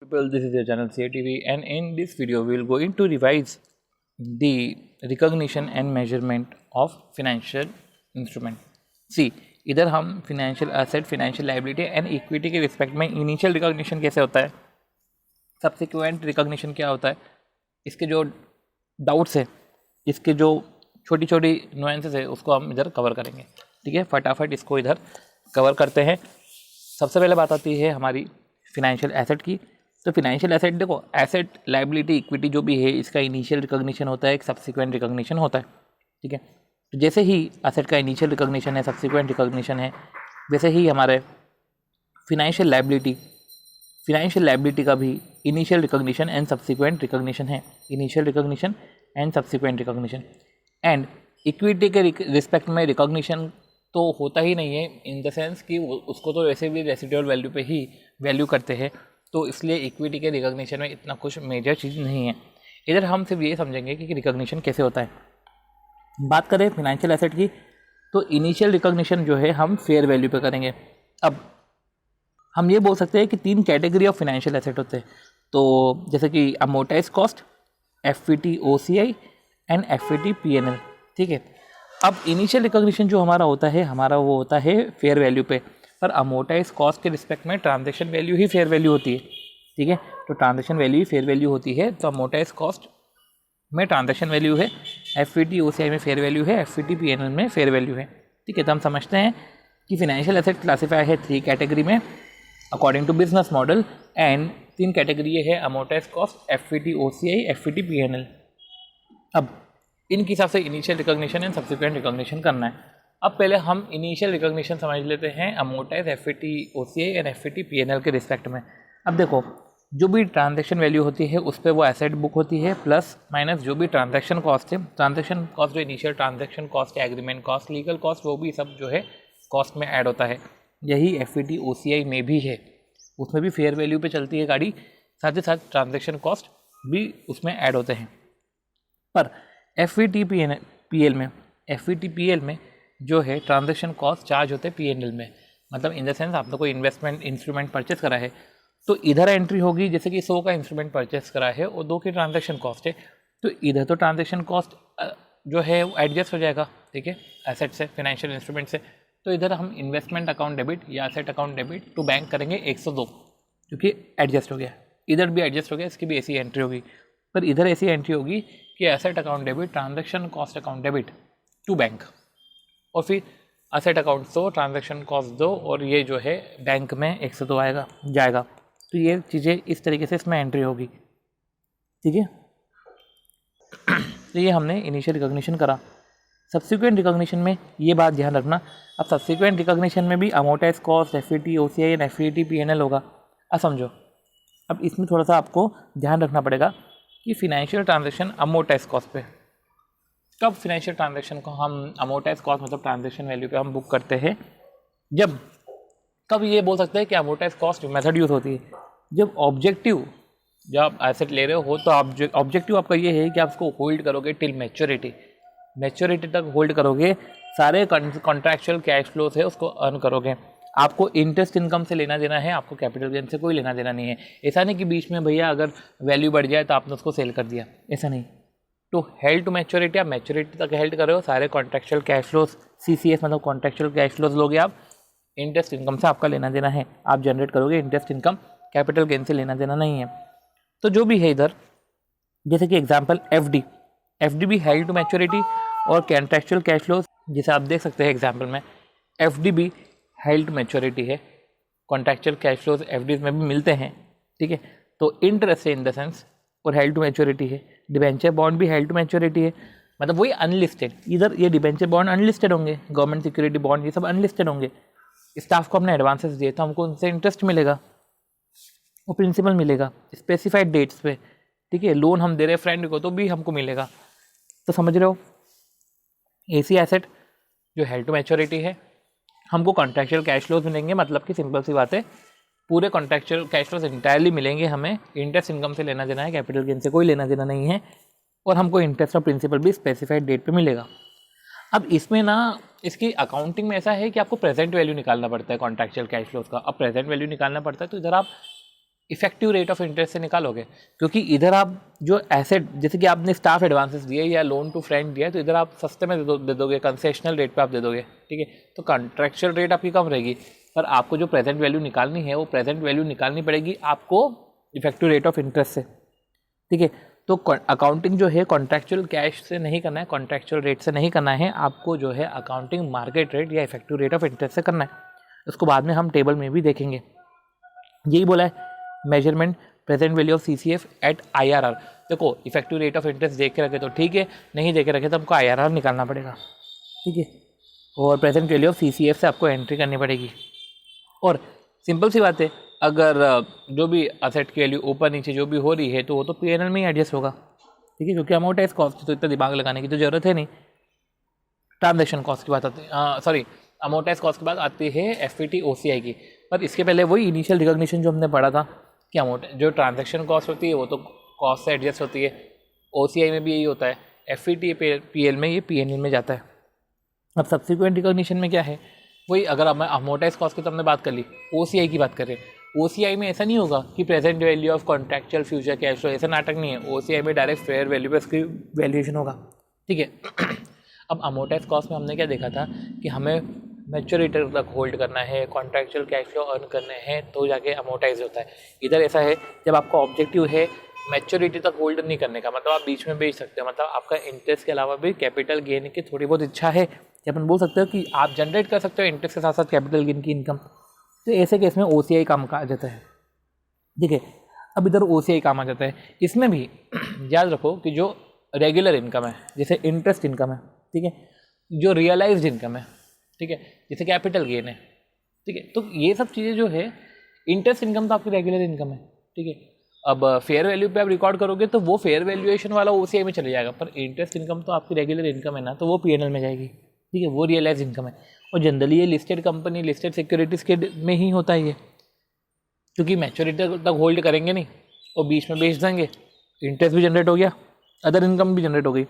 People, this is your channel CATV, and in this video we will going to revise the recognition and measurement of financial instrument. See, इधर हम financial asset, financial liability and equity के respect में initial recognition कैसे होता है, subsequent recognition क्या होता है, इसके जो डाउट्स है, इसके जो छोटी छोटी नुएंसेस है, उसको हम इधर कवर करेंगे. ठीक है, फटाफट इसको इधर कवर करते हैं. सबसे पहले बात आती है हमारी फिनेंशियल एसेट की. तो फिनेंशियल एसेट देखो, एसेट लायबिलिटी इक्विटी जो भी है इसका इनिशियल रिकॉग्निशन होता है, एक सब्सिक्वेंट रिकॉग्निशन होता है. ठीक है, तो जैसे ही एसेट का इनिशियल रिकॉग्निशन है, सब्सिक्वेंट रिकॉग्निशन है, वैसे ही हमारे फिनेंशियल लायबिलिटी का भी initial recognition and subsequent recognition है. Initial recognition and subsequent recognition. And equity के रिस्पेक्ट में रिकॉग्निशन तो होता ही नहीं है, इन द सेंस कि उसको तो वैसे भी रेसिडुअल वैल्यू पे ही वैल्यू करते हैं, तो इसलिए इक्विटी के रिकॉग्निशन में इतना कुछ मेजर चीज़ नहीं है. इधर हम सिर्फ ये समझेंगे कि रिकॉग्निशन कैसे होता है. बात करें फिनेंशियल एसेट की, तो इनिशियल रिकॉग्निशन जो है हम फेयर वैल्यू पे करेंगे. अब हम ये बोल सकते हैं कि 3 कैटेगरी ऑफ फिनेंशियल एसेट होते हैं. तो जैसे कि amortise cost, FVT OCI and FET PNL. ठीक है, अब इनिशियल रिकॉग्निशन जो हमारा होता है, हमारा वो होता है फेयर वैल्यू पे, पर अमोर्टाइज कॉस्ट के रिस्पेक्ट में ट्रांजैक्शन वैल्यू ही फेयर वैल्यू होती है. ठीक है, तो ट्रांजैक्शन वैल्यू ही फेयर वैल्यू होती है. तो अमोर्टाइज कॉस्ट में ट्रांजैक्शन वैल्यू है, एफईटी ओसीआई में फेयर वैल्यू है, एफईटी पीएनएल में फेयर वैल्यू है. ठीक है, तो हम समझते हैं कि फिनेंशियल एसेट क्लासीफाई है 3 कैटेगरी में according to business model. And 3 category ये है amortise cost, FVT OCI, FVT PNL. अब इनके हिसाब से initial recognition and subsequent recognition करना है. अब पहले हम इनिशियल रिकॉग्निशन समझ लेते हैं amortise, FET OCI and FET PNL के रिस्पेक्ट में. अब देखो, जो भी ट्रांजैक्शन वैल्यू होती है उस पर वो एसेट बुक होती है, प्लस माइनस जो भी ट्रांजैक्शन कॉस्ट है, ट्रांजैक्शन कॉस्ट जो इनिशियल ट्रांजैक्शन कॉस्ट है, एग्रीमेंट कॉस्ट, लीगल कॉस्ट, वो भी सब जो है कॉस्ट में ऐड होता है. यही एफईटी ओसीआई में भी है, उसमें भी फेयर वैल्यू पे चलती है गाड़ी, साथ ही साथ ट्रांजैक्शन कॉस्ट भी उसमें ऐड होते हैं. पर एफईटी पीएल में जो है ट्रांजैक्शन कॉस्ट चार्ज होते हैं पीएनएल में. मतलब इन द सेंस आपने कोई इन्वेस्टमेंट इंस्ट्रूमेंट परचेस करा है, तो इधर एंट्री होगी जैसे कि 100 का इंस्ट्रूमेंट परचेस करा है और 2 की ट्रांजैक्शन कॉस्ट है, तो इधर तो ट्रांजैक्शन कॉस्ट जो है वो एडजस्ट हो जाएगा. ठीक है, एसेट से, फाइनेंशियल इंस्ट्रूमेंट से. तो इधर हम इन्वेस्टमेंट अकाउंट डेबिट या asset account debit to bank करेंगे 102, क्योंकि एडजस्ट हो गया. इधर भी एडजस्ट हो गया, इसकी भी ऐसी एंट्री होगी. पर इधर ऐसी एंट्री होगी कि asset account debit, transaction cost account debit to bank, और फिर एसेट अकाउंट 100, ट्रांजैक्शन कॉस्ट 2, और ये जो है बैंक में 102 जाएगा. तो ये चीज़ें इस तरीके से इसमें एंट्री होगी. ठीक है, तो ये हमने इनिशियल रिकॉग्निशन करा. सब्सिक्वेंट रिकॉग्निशन में ये बात ध्यान रखना. अब सब्सिक्वेंट रिकॉग्निशन में भी amortise cost, FVT OCI and FET PNL होगा. अब समझो, अब इसमें थोड़ा सा आपको ध्यान रखना पड़ेगा कि फिनेंशियल ट्रांजैक्शन अमोर्टाइज कॉस्ट पे, कब फिनेंशियल ट्रांजैक्शन को हम अमोर्टाइज कॉस्ट मतलब ट्रांजैक्शन वैल्यू पे हम बुक करते हैं, जब कब ये बोल सकते हैं कि अमोर्टाइज कॉस्ट मेथड यूज़ होती है, जब ऑब्जेक्टिव, जब आप एसेट ले रहे हो तो ऑब्जेक्टिव आपका ये है कि आप उसको होल्ड करोगे टिल मैच्योरिटी तक होल्ड करोगे, सारे कॉन्ट्रैक्चुअल कैश फ्लोस है उसको अर्न करोगे. आपको इंटरेस्ट इनकम से लेना देना है, आपको कैपिटल गेन से कोई लेना देना नहीं है. ऐसा नहीं कि बीच में भैया अगर वैल्यू बढ़ जाए तो आपने उसको सेल कर दिया, ऐसा नहीं. तो हेल्ड टू मैच्योरिटी, आप मैच्योरिटी तक हेल्ड कर रहे हो, सारे कॉन्ट्रैक्चुअल कैश फ्लोस, सीसीएस मतलब कॉन्ट्रैक्चुअल कैश फ्लोस लोगे आप, इंटरेस्ट इनकम से आपका लेना देना है, आप जनरेट करोगे इंटरेस्ट इनकम, कैपिटल गेन से लेना देना नहीं है. तो जो भी है इधर, जैसे कि एग्जांपल एफडी भी हेल्ड टू मैच्योरिटी और कॉन्ट्रैक्चुअल कैश फ्लोस, जैसे आप देख सकते हैं एग्जांपल में, एफडी भी हेल्ड टू मैच्योरिटी है, कॉन्ट्रैक्चुअल कैश फ्लोस एफडीज में भी मिलते हैं. ठीक है, तो इंटरेस्ट है इन द सेंस और हेल्ड टू मैच्योरिटी है. डिबेंचर बॉन्ड भी हेल्ड टू मैच्योरिटी है, मतलब वही अनलिस्टेड. इधर ये डिबेंचर बॉन्ड अनलिस्टेड होंगे, गवर्नमेंट सिक्योरिटी बॉन्ड ये सब अनलिस्टेड होंगे. स्टाफ को हमने एडवांसेस दिए तो हमको उनसे इंटरेस्ट मिलेगा, वो प्रिंसिपल मिलेगा स्पेसिफाइड डेट्स पे. ठीक है, लोन हम दे रहे हैं फ्रेंड को तो भी हमको मिलेगा. तो समझ रहे हो, ऐसी एसेट जो हेल्ड टू मैच्योरिटी है, हमको कॉन्ट्रैक्चुअल कैश फ्लोज मिलेंगे, मतलब कि सिंपल सी बात है, पूरे कॉन्ट्रैक्चुअल कैश फ्लोज इंटायरली मिलेंगे हमें, इंटरेस्ट इनकम से लेना देना है, कैपिटल गेन से कोई लेना देना नहीं है, और हमको इंटरेस्ट और प्रिंसिपल भी स्पेसिफाइड डेट पे मिलेगा. अब इसमें ना इसकी अकाउंटिंग में ऐसा है कि आपको प्रेजेंट वैल्यू निकालना पड़ता है कॉन्ट्रैक्चुअल कैश फ्लोज का. अब प्रेजेंट वैल्यू निकालना पड़ता है तो इधर आप इफेक्टिव रेट ऑफ इंटरेस्ट से निकालोगे, क्योंकि इधर आप जो एसेट जैसे कि आपने स्टाफ एडवांसेस दिए या लोन टू फ्रेंड दिया है तो इधर आप सस्ते में दे दोगे, कंसेशनल रेट पे आप दे दोगे, ठीक है। तो कॉन्ट्रैक्चुअल रेट आपकी कम रहेगी, पर आपको जो प्रेजेंट वैल्यू निकालनी है वो प्रेजेंट वैल्यू निकालनी पड़ेगी आपको इफेक्टिव रेट ऑफ इंटरेस्ट से, ठीक है। तो अकाउंटिंग जो है कॉन्ट्रैक्चुअल कैश से नहीं करना है, कॉन्ट्रैक्चुअल रेट से नहीं करना है, आपको जो है अकाउंटिंग मार्केट रेट या इफेक्टिव रेट ऑफ इंटरेस्ट से करना है। उसको बाद में हम टेबल में भी देखेंगे। यही बोला है measurement present value of CCF at IRR। देखो इफेक्टिव रेट ऑफ इंटरेस्ट देख के रखे तो ठीक है, नहीं देख के रखे तो हमको IRR निकालना पड़ेगा, ठीक है। और प्रेजेंट वैल्यू ऑफ CCF से आपको एंट्री करनी पड़ेगी। और सिंपल सी बात है, अगर जो भी असेट की वैल्यू ऊपर नीचे जो भी हो रही है तो वो तो P&L में ही एडजस्ट होगा, ठीक है, क्योंकि अमोर्टाइज कॉस्ट तो इतना दिमाग लगाने की तो जरूरत है नहीं। ट्रांजेक्शन कॉस्ट की बात आती है, सॉरी अमोर्टाइज कॉस्ट की बात आती है FVT OCI की। पर इसके पहले वही इनिशियल रिकॉग्निशन जो हमने पढ़ा था कि जो ट्रांजैक्शन कॉस्ट होती है वो तो कॉस्ट से एडजस्ट होती है, OCI में भी यही होता है, FVT PL में ये P&L में जाता है। अब सब्सिक्वेंट रिकॉग्निशन में क्या है, वही अगर हम अमोर्टाइज कॉस्ट की तो हमने बात कर ली, OCI की बात करें, OCI में ऐसा नहीं होगा कि present value of contractual future cash flow, ऐसा नाटक नहीं है। OCI में डायरेक्ट फेयर वैल्यू पे उसकी वैल्यूएशन होगा, ठीक है। अब अमोर्टाइज कॉस्ट में हमने क्या देखा था कि हमें मैच्योरिटी तक होल्ड करना है, कॉन्ट्रैक्चुअल कैश फ्लो अर्न करने हैं तो जाके अमोर्टाइज होता है। इधर ऐसा है जब आपका ऑब्जेक्टिव है मैच्योरिटी तक होल्ड नहीं करने का, मतलब आप बीच में बेच सकते हो, मतलब आपका इंटरेस्ट के अलावा भी कैपिटल गेन की थोड़ी बहुत इच्छा है, कि अपन बोल सकते हो कि आप जनरेट कर सकते हो इंटरेस्ट के साथ साथ कैपिटल गेन की इनकम, तो ऐसे केस में OCI काम आ जाता है, ठीक है। अब इधर OCI काम आ जाता है, इसमें भी याद रखो कि जो रेगुलर इनकम है जैसे इंटरेस्ट इनकम है, ठीक है, जो रियलाइज्ड इनकम है, ठीक है, जैसे कैपिटल गेन है, ठीक है, तो ये सब चीज़ें जो है इंटरेस्ट इनकम तो आपकी रेगुलर इनकम है, ठीक है। अब फेयर वैल्यू पे आप रिकॉर्ड करोगे तो वो फेयर वैल्यूएशन वाला OCI में चले जाएगा, पर इंटरेस्ट इनकम तो आपकी रेगुलर इनकम है ना, तो वो P&L में जाएगी, ठीक है, वो रियलाइज इनकम है। और जनरली ये लिस्टेड कंपनी लिस्टेड सिक्योरिटीज़ के में ही होता है ये, क्योंकि मैच्योरिटी तक होल्ड करेंगे नहीं और बीच में बेच देंगे, इंटरेस्ट भी जनरेट हो गया, अदर इनकम भी जनरेट हो गई।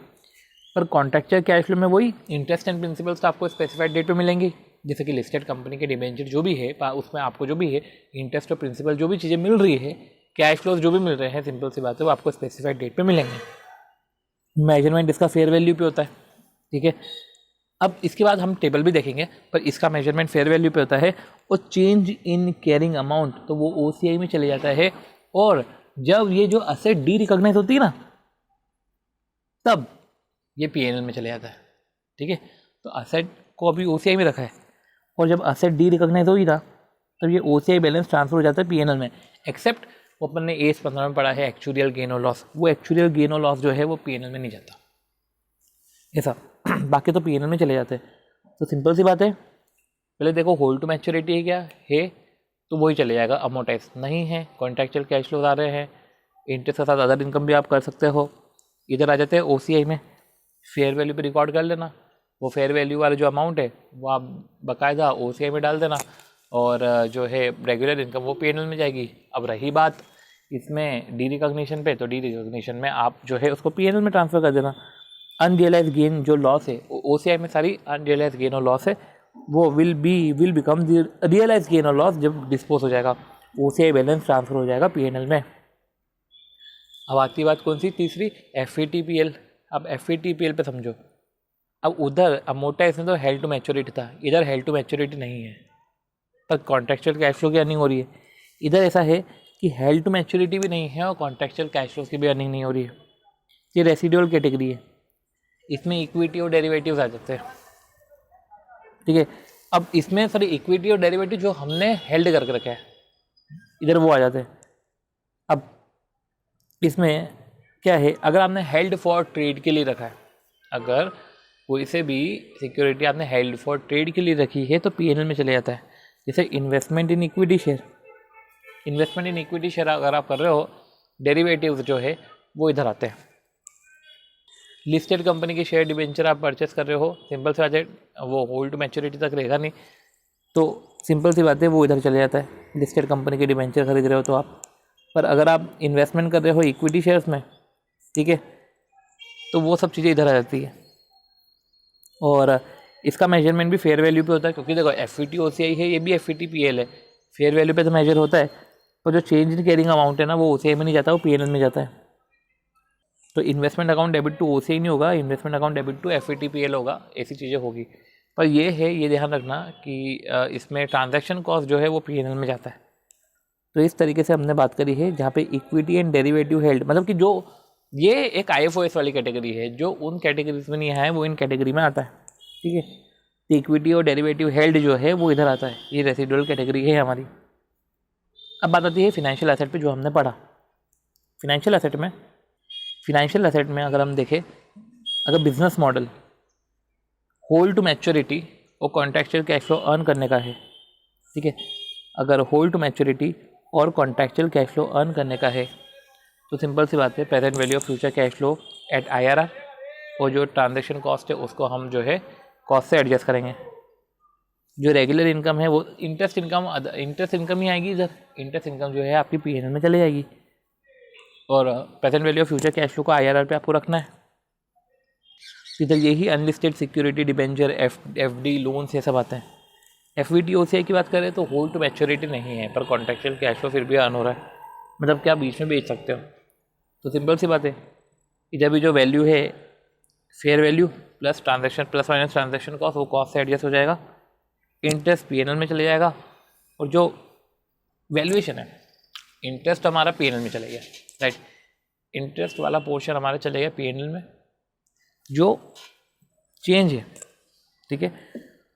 पर कॉन्ट्रैक्चुअल कैश फ्लो में वही इंटरेस्ट एंड प्रिंसिपल्स तो आपको स्पेसिफाइड डेट पे मिलेंगे, जैसे कि लिस्टेड कंपनी के डिबेंचर जो भी है उसमें आपको जो भी है इंटरेस्ट और प्रिंसिपल जो भी चीज़ें मिल रही है, कैश फ्लोज जो भी मिल रहे हैं, सिंपल सी बात है वो आपको स्पेसिफाइड डेट पे मिलेंगे। मेजरमेंट इसका फेयर वैल्यू पे होता है, ठीक है। अब इसके बाद हम टेबल भी देखेंगे, पर इसका मेजरमेंट फेयर वैल्यू पे होता है। और चेंज इन कैरिंग अमाउंट तो वो OCI में चले जाता है, और जब ये जो असेट डी रिकॉग्नाइज होती है ना तब ये P&L में चले जाता है, ठीक है। तो असेट को अभी OCI में रखा है, और जब असेट डी रिकॉग्नाइज होगी था तब ये OCI बैलेंस ट्रांसफर हो जाता है P&L में, एक्सेप्ट वो अपन ने AS 15 में पढ़ा है एक्चुरियल गेन और लॉस, वो एक्चुरियल गेन और लॉस जो है वो P&L में नहीं जाता ऐसा, बाकी तो P&L में चले जाते हैं। तो सिंपल सी बात है, पहले देखो होल्ड टू मैच्योरिटी है क्या है, तो वही चले जाएगा। अमोर्टाइज नहीं है, कॉन्ट्रैक्चुअल कैश फ्लोज आ रहे हैं, इंटरेस्ट के साथ अदर इनकम भी आप कर सकते हो, इधर आ जाते हैं OCI में, फेयर वैल्यू पे रिकॉर्ड कर लेना, वो फेयर वैल्यू वाला जो अमाउंट है वो आप बाकायदा OCI में डाल देना, और जो है रेगुलर इनकम वो P&L में जाएगी। अब रही बात इसमें डी रिकॉग्निशन पे, तो डी रिकॉग्निशन में आप जो है उसको P&L में ट्रांसफ़र कर देना। अनरियलाइज गेन जो लॉस है OCI में सारी अनरियलाइज गेन और लॉस है, वो विल बिकम रियलाइज गेन और लॉस जब डिस्पोज हो जाएगा, OCI बैलेंस ट्रांसफ़र हो जाएगा P&L में। अब आती बात कौन सी, तीसरी FVTPL। अब FVTPL पे समझो, अब उधर अमोर्टाइज में तो हेल्ड टू मैच्योरिटी था, इधर हेल्ड टू मैच्योरिटी नहीं है, पर कॉन्ट्रैक्चुअल कैश फ्लो की अर्निंग हो रही है। इधर ऐसा है कि हेल्ड टू मैच्योरिटी भी नहीं है और कॉन्ट्रैक्चुअल कैश फ्लो की भी अर्निंग नहीं हो रही है, ये रेसिडुअल कैटेगरी है, इसमें इक्विटी और डेरिवेटिव्स आ जाते हैं, ठीक है। अब इसमें सारी इक्विटी और डेरिवेटिव जो हमने हेल्ड करके रखा है इधर वो आ जाते हैं। अब इसमें क्या है, अगर आपने हेल्ड फॉर ट्रेड के लिए रखा है, अगर कोई से भी सिक्योरिटी आपने हेल्ड फॉर ट्रेड के लिए रखी है तो P&L में चले जाता है। जैसे investment in equity share, investment in equity share अगर आप कर रहे हो, डेरिवेटिव्स जो है वो इधर आते हैं। लिस्टेड कंपनी के शेयर डिबेंचर आप परचेस कर रहे हो, सिंपल सी बात है वो होल्ड टू मैच्योरिटी तक रहेगा नहीं, तो सिंपल सी बात है वो इधर चले जाता है। लिस्टेड कंपनी के डिबेंचर खरीद रहे हो तो आप, पर अगर आप इन्वेस्टमेंट कर रहे हो इक्विटी शेयर्स में, ठीक है, तो वो सब चीज़ें इधर आ जाती है। और इसका मेजरमेंट भी फेयर वैल्यू पे होता है, क्योंकि देखो FVT OCI है, ये भी FVTPL है, फेयर वैल्यू पे तो मेजर होता है, तो जो चेंज इन कैरिंग अमाउंट है ना वो ओसीआई में नहीं जाता, वो पीएनएल में जाता है। तो investment account debit to OCI नहीं होगा, investment account debit to FVTPL होगा, ऐसी चीज़ें होगी। पर ये है, ये ध्यान रखना कि इसमें ट्रांजैक्शन कॉस्ट जो है वो पीएनएल में जाता है। तो इस तरीके से हमने बात करी है, जहाँ पे इक्विटी एंड डेरिवेटिव हेल्ड, मतलब कि जो ये एक आईएफओएस वाली कैटेगरी है, जो उन कैटेगरीज में नहीं है वो इन कैटेगरी में आता है, ठीक है। तो इक्विटी और डेरिवेटिव हेल्ड जो है वो इधर आता है, ये रेसिडुअल कैटेगरी है हमारी। अब बात आती है फिनेंशियल एसेट पे, जो हमने पढ़ा। फिनेंशियल एसेट में अगर हम देखें, अगर business model hold to maturity और कॉन्ट्रैक्चुअल कैश फ्लो अर्न करने का है, ठीक है, अगर होल्ड टू मैच्योरिटी और कॉन्ट्रैक्चुअल कैश फ्लो अर्न करने का है तो सिंपल सी बात है, present value of future cash flow at IRR, और जो ट्रांजैक्शन कॉस्ट है उसको हम जो है कॉस्ट से एडजस्ट करेंगे। जो रेगुलर इनकम है वो इंटरेस्ट इनकम ही आएगी इधर, इंटरेस्ट इनकम जो है आपकी पीएनएल में चले जाएगी, और present value of future cash flow को आईआरआर पे आपको रखना है। इधर यही unlisted security, debenture, FD, loans, ये सब आते हैं। एफवीटी ओसीआई की बात करें तो होल्ड टू मैच्योरिटी नहीं है, पर कॉन्ट्रैक्चुअल कैश फ्लो फिर भी अर्न हो रहा है, मतलब क्या बीच में बेच सकते हो। तो सिंपल सी बात है, इधर भी जो वैल्यू है fair value plus transaction plus minus transaction cost, वो कॉस्ट से एडजस्ट हो जाएगा, इंटरेस्ट पीएनएल में चले जाएगा, और जो वैल्यूएशन है इंटरेस्ट हमारा पीएनएल में चले गया, राइट। इंटरेस्ट वाला पोर्शन हमारा चलेगा पीएनएल में, जो चेंज है, ठीक है,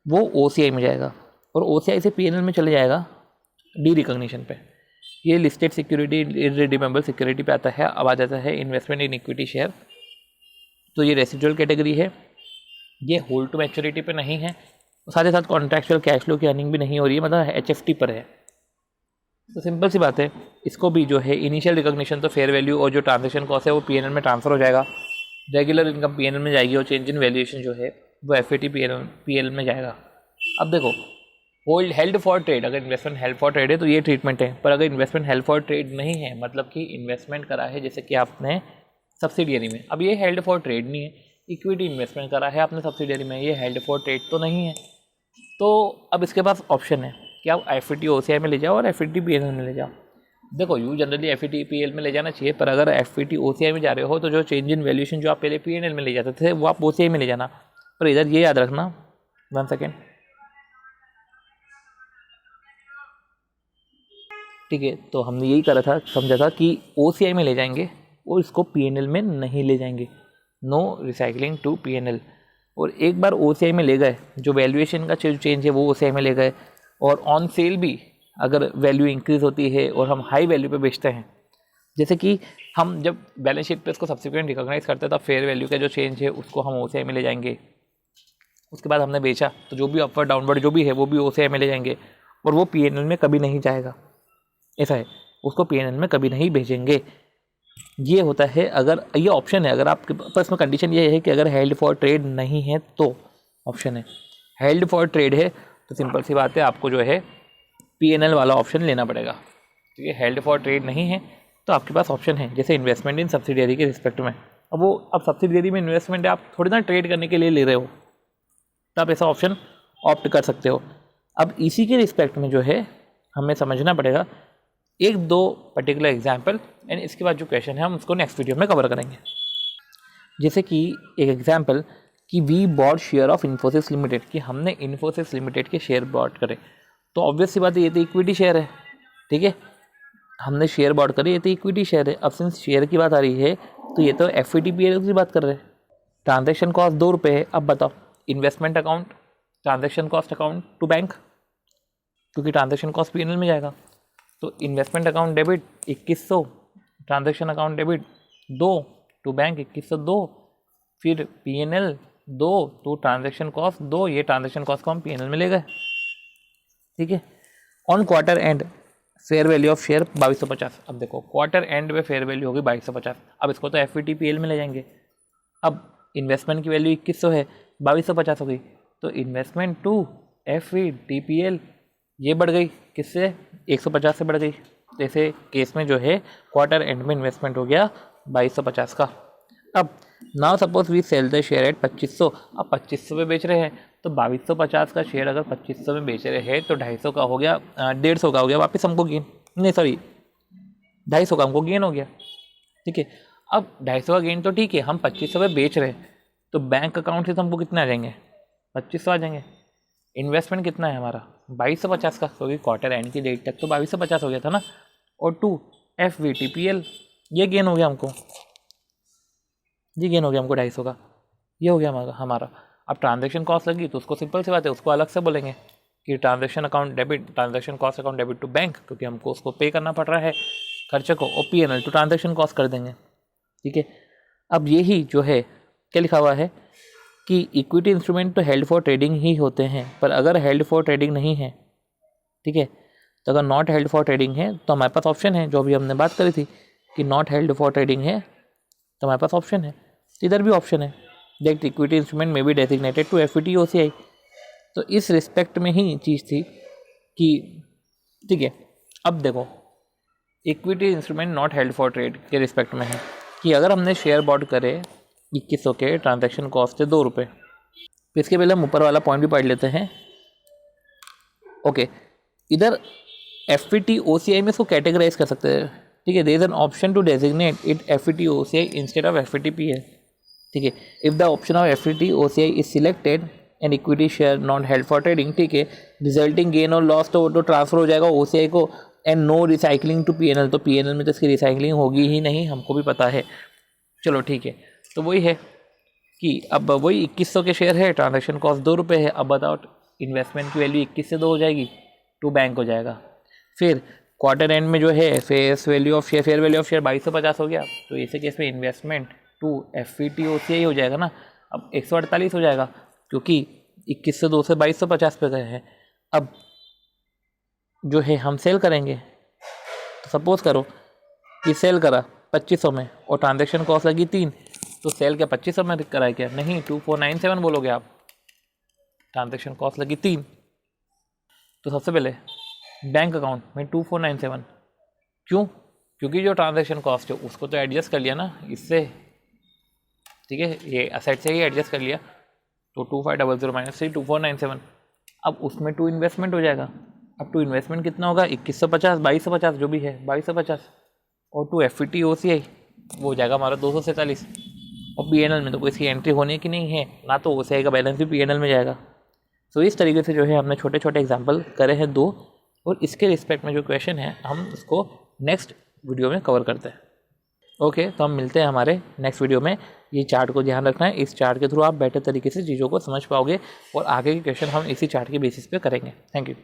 वो ओसीआई में जाएगा, और ओसीआई से पीएनएल में चले जाएगा डी रिकॉग्निशन पे। ये लिस्टेड सिक्योरिटी, इररिडीमेबल सिक्योरिटी पे आता है। अब आ जाता है इन्वेस्टमेंट इन इक्विटी शेयर, तो ये रेसिडुअल कैटेगरी है, ये होल्ड टू मैच्योरिटी पे नहीं है, साथ ही साथ कॉन्ट्रैक्चुअल कैश फ्लो की अर्निंग भी नहीं हो रही है, मतलब एचएफटी पर है। तो सिंपल सी बात है, इसको भी जो है इनिशियल रिकॉग्निशन तो फेयर वैल्यू और जो ट्रांजैक्शन कॉस्ट है वो पीएनएल में ट्रांसफर हो जाएगा, रेगुलर इनकम पीएनएल में जाएगी, और चेंज इन वैल्यूएशन जो है वो एफएटी पीएनएल में जाएगा। अब देखो, हेल्ड फॉर ट्रेड, अगर इन्वेस्टमेंट हेल्ड फॉर ट्रेड है तो ये ट्रीटमेंट है, पर अगर इन्वेस्टमेंट हेल्ड फॉर ट्रेड नहीं है, मतलब कि इन्वेस्टमेंट करा है जैसे कि आपने सब्सिडियरी में, अब ये हेल्ड फॉर ट्रेड नहीं है, इक्विटी इन्वेस्टमेंट करा है आपने सब्सिडियरी में, ये हेल्ड फॉर ट्रेड तो नहीं है। तो अब इसके पास ऑप्शन है कि आप एफईटी ओसीआई में ले जाओ और एफईटी पीएनएल में ले जाओ। देखो, यू जनरली एफईटी पीएल में ले जाना चाहिए, पर अगर एफईटी ओसीआई में जा रहे हो तो जो चेंज इन वैल्यूएशन जो आप पहले पीएनएल में ले जाते थे वो आप ओसीआई में ले जाना। पर इधर ये याद रखना, 1 सेकेंड, ठीक है, तो हमने यही करा था, समझा था कि ओसीआई में ले जाएंगे और इसको पीएनएल में नहीं ले जाएंगे, नो रिसाइकलिंग टू पीएनएल। और एक बार ओसीआई में ले गए, जो वैल्यूएशन का चेंज है वो ओसीआई में ले गए, और ऑन सेल भी अगर वैल्यू इंक्रीज होती है और हम हाई वैल्यू पे बेचते हैं, जैसे कि हम जब बैलेंस शीट पे इसको सब्सिक्वेंट रिकॉग्नाइज करते हैं तब फेयर वैल्यू का जो चेंज है उसको हम ओसीआई में ले जाएंगे। उसके बाद हमने बेचा तो जो भी अपवर्ड डाउनवर्ड जो भी है वो भी ओसीआई में ले जाएंगे, और वो पीएनएल में कभी नहीं जाएगा, ऐसा है, उसको पीएनएल में कभी नहीं भेजेंगे। ये होता है, अगर ये ऑप्शन है, अगर आपके पास में कंडीशन ये है कि अगर हेल्ड फॉर ट्रेड नहीं है तो ऑप्शन है, हेल्ड फॉर ट्रेड है तो सिंपल सी बात है आपको जो है पीएनएल वाला ऑप्शन लेना पड़ेगा। तो ये हेल्ड फॉर ट्रेड नहीं है तो आपके पास ऑप्शन है, जैसे इन्वेस्टमेंट इन सब्सिडियरी के रिस्पेक्ट में। अब सब्सिडियरी में इन्वेस्टमेंट है, आप थोड़ी ना ट्रेड करने के लिए ले रहे हो, तो आप ऐसा ऑप्शन ऑप्ट कर सकते हो। अब इसी के रिस्पेक्ट में जो है हमें समझना पड़ेगा 1-2 पर्टिकुलर एग्जाम्पल, एंड इसके बाद जो क्वेश्चन है हम उसको नेक्स्ट वीडियो में कवर करेंगे। जैसे कि एक एग्जाम्पल कि we bought share of Infosys limited, कि हमने इन्फोसिस लिमिटेड के शेयर बॉट करे, तो ऑब्वियस सी बात है ये तो इक्विटी शेयर है, ठीक है, हमने शेयर बॉट करे, ये तो इक्विटी शेयर है। अब सिंस शेयर की बात आ रही है तो ये तो एफईटीपीएल की बात कर रहे हैं। ट्रांजैक्शन कॉस्ट 2 रुपये है। अब बताओ, investment account, transaction cost account to bank, क्योंकि ट्रांजैक्शन कॉस्ट पीएनएल में जाएगा, तो investment account debit 2100, transaction account debit 2 to bank 2102, फिर पीएनएल 2 तो ट्रांजैक्शन कॉस्ट 2, ये ट्रांजैक्शन कॉस्ट को हम पीएनएल में ले गए, ठीक है। On quarter and fair value of share 2250। अब देखो, क्वार्टर एंड में फेयर वैल्यू होगी 2250। अब इसको तो एफईटीपीएल में ले जाएंगे। अब इन्वेस्टमेंट की वैल्यू 2100 है, 2250 हो गई, तो इन्वेस्टमेंट टू एफईटीपीएल ये बढ़ गई, किससे? 150 से बढ़ गई। जैसे केस में जो है क्वार्टर एंड में इन्वेस्टमेंट हो गया 2250 का। अब now suppose we sell the share at 2500। अब 2500 पे बेच रहे हैं, तो 2250 का शेयर अगर 2500 में बेच रहे हैं तो 250 का हो गया, 150 का हो गया वापस हमको गेन, नहीं सॉरी 250 का हमको गेन हो गया, ठीक है। अब 250 का गेन तो ठीक है, हम 2500 पे बेच रहे हैं, तो बैंक अकाउंट से तो हमको कितने आ जाएंगे, 2500 आ जाएंगे। इन्वेस्टमेंट कितना है हमारा 2250 का, क्योंकि क्वार्टर एंड की डेट तक तो 2250 हो गया था ना। और 2 FVTPL, ये गेन हो गया हमको, ये गेन हो गया हमको 250 का, ये हो गया हमारा। अब ट्रांजैक्शन कॉस्ट लगी तो उसको सिंपल सी बात है, उसको अलग से बोलेंगे कि transaction account debit, transaction cost account debit to bank, क्योंकि हमको उसको पे करना पड़ रहा है खर्चे को, और PNL टू ट्रांजैक्शन कॉस्ट कर देंगे, ठीक है। अब यही जो है क्या लिखा हुआ है कि इक्विटी इंस्ट्रूमेंट तो हेल्ड फॉर ट्रेडिंग ही होते हैं, पर अगर हेल्ड फॉर ट्रेडिंग नहीं है, ठीक है, तो अगर नॉट हेल्ड फॉर ट्रेडिंग है तो हमारे पास ऑप्शन है, जो अभी हमने बात करी थी कि नॉट हेल्ड फॉर ट्रेडिंग है तो हमारे पास ऑप्शन है, इधर भी ऑप्शन है दैट इक्विटी इंस्ट्रूमेंट में be designated to FVT OCI। तो इस रिस्पेक्ट में ही चीज़ थी कि ठीक है। अब देखो equity instrument not held for trade के रिस्पेक्ट में है कि अगर हमने शेयर बॉट करे 2100 के, ट्रांजैक्शन कॉस्ट है 2 रुपये। तो इसके पहले हम ऊपर वाला पॉइंट भी पढ़ लेते हैं। ओके, इधर FVT OCI में इसको कैटेगराइज कर सकते हैं, ठीक है। There is an option to designate it FVT OCI instead of FVTPL, ठीक है। If the option of FVT OCI is selected and equity share not held for trading, ठीक है, रिजल्टिंग गेन और लॉस तो ट्रांसफर हो जाएगा OCI को, and no recycling to PNL, तो PNL में तो इसकी रिसाइकलिंग होगी ही नहीं, हमको भी पता है। चलो ठीक है, तो वही है कि अब वही 2100 के शेयर है, ट्रांजैक्शन कॉस्ट 2 रुपये है। अब बताओ इन्वेस्टमेंट की वैल्यू 21 से 2 हो जाएगी, टू बैंक हो जाएगा। फिर क्वार्टर एंड में जो है फेयर वैल्यू ऑफ शेयर 2250 हो गया, तो ऐसे केस में इन्वेस्टमेंट टू FVT OCI हो जाएगा ना। अब 148 हो जाएगा, क्योंकि 21 से 2 से 2250 पे गए हैं। अब जो है हम सेल करेंगे, तो सपोज करो कि सेल करा 2500 में और ट्रांजैक्शन कॉस्ट लगी 3, तो सेल क्या 2500 में कराए क्या, नहीं 2497 बोलोगे आप, ट्रांजैक्शन कॉस्ट लगी 3। तो सबसे पहले बैंक अकाउंट में 2497, क्यों, क्योंकि जो ट्रांजैक्शन कॉस्ट है उसको तो एडजस्ट कर लिया ना इससे, ठीक है, ये असेट से ही एडजस्ट कर लिया, तो 2500 माइनस 3 2497। अब उसमें टू इन्वेस्टमेंट हो जाएगा। अब टू इन्वेस्टमेंट कितना होगा 2150 2250 जो भी है 2250, और टू FVT OCI वो हो जाएगा हमारा 247। और PNL में तो कोई इसकी एंट्री होने की नहीं है ना, तो OCI का बैलेंस भी PNL में जाएगा। तो इस तरीके से जो है हमने छोटे छोटे एग्जाम्पल करे हैं 2, और इसके रिस्पेक्ट में जो क्वेश्चन है हम इसको नेक्स्ट वीडियो में कवर करते हैं। ओके, तो हम मिलते हैं हमारे नेक्स्ट वीडियो में। ये चार्ट को ध्यान रखना है, इस चार्ट के थ्रू आप बेटर तरीके से चीज़ों को समझ पाओगे, और आगे के क्वेश्चन हम इसी चार्ट के बेसिस पे करेंगे। Thank you.